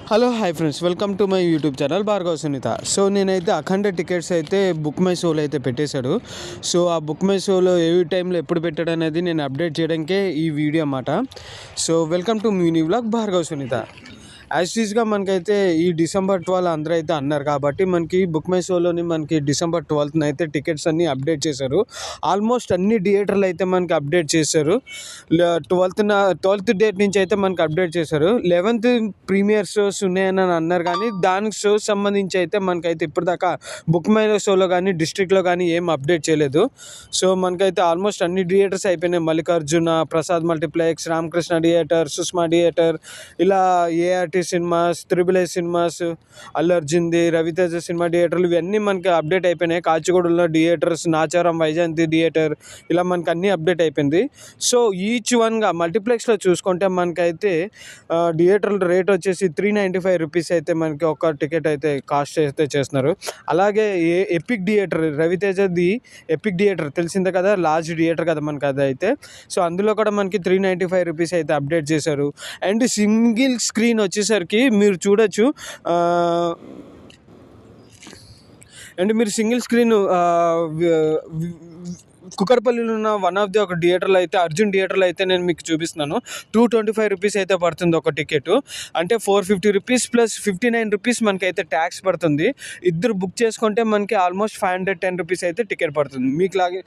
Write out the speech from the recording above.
Hello hi friends, welcome to my YouTube channel Bhargava Sunitha. So నేనైతే Akhanda tickets అయితే బుక్ మై షోలో అయితే పెట్టేశాడు. సో ఆ బుక్ మై షోలో ఏ టైంలో ఎప్పుడు పెట్టాడు అనేది నేను అప్డేట్ చేయడానికే ఈ వీడియో అన్నమాట. So welcome to mini vlog Bhargava Sunitha. As టీజ్గా మనకైతే ఈ డిసెంబర్ 12 అందరూ అయితే అన్నారు కాబట్టి మనకి బుక్ మై షోలోని మనకి డిసెంబర్ 12న అయితే టికెట్స్ అన్నీ అప్డేట్ చేశారు. ఆల్మోస్ట్ అన్ని థియేటర్లు అయితే మనకి అప్డేట్ చేశారు. 12th డేట్ నుంచి అయితే మనకి అప్డేట్ చేశారు. 11th ప్రీమియర్ షోస్ ఉన్నాయని అన్నారు, కానీ దానికి షోస్ సంబంధించి అయితే మనకైతే ఇప్పటిదాకా బుక్ మై షోలో కానీ డిస్ట్రిక్ట్లో కానీ ఏం అప్డేట్ చేయలేదు. సో మనకైతే ఆల్మోస్ట్ అన్ని థియేటర్స్ అయిపోయినాయి. Mallikarjuna, Prasad multiplex, Ramakrishna theatre, Sushma theatre, ఇలా ART cinemas, triple A cinemas, Allu అర్జున్ది, రవితేజ సినిమా థియేటర్లు ఇవన్నీ మనకి అప్డేట్ అయిపోయినాయి. కాచిగూడలో థియేటర్స్, నాచారం వైజయంతి థియేటర్, ఇలా మనకి అన్నీ అప్డేట్ అయిపోయింది. సో ఈచ్ వన్గా మల్టీప్లెక్స్లో చూసుకుంటే మనకైతే థియేటర్ల రేట్ వచ్చేసి 395 రూపీస్ అయితే మనకి ఒక టికెట్ అయితే కాస్ట్ అయితే చేస్తున్నారు. అలాగే ఎపిక్ థియేటర్, రవితేజది ఎపిక్ థియేటర్ తెలిసిందే కదా, లార్జ్ థియేటర్ కదా మనకి అది అయితే. సో అందులో కూడా మనకి 395 రూపీస్ అయితే అప్డేట్ చేశారు. అండ్ సింగిల్ స్క్రీన్ వచ్చేసరికి మీరు చూడొచ్చు. అండ్ మీరు సింగిల్ స్క్రీన్ కుకట్పల్లిలో ఉన్న వన్ ఆఫ్ ది ఒక థియేటర్లో అయితే, అర్జున్ థియేటర్లో అయితే నేను మీకు చూపిస్తున్నాను. 225 రూపీస్ అయితే పడుతుంది ఒక టికెట్. అంటే 450 రూపీస్ ప్లస్ 59 రూపీస్ మనకైతే ట్యాక్స్ పడుతుంది. ఇద్దరు బుక్ చేసుకుంటే మనకి ఆల్మోస్ట్ 510 రూపీస్ అయితే టికెట్ పడుతుంది. మీకు లాగే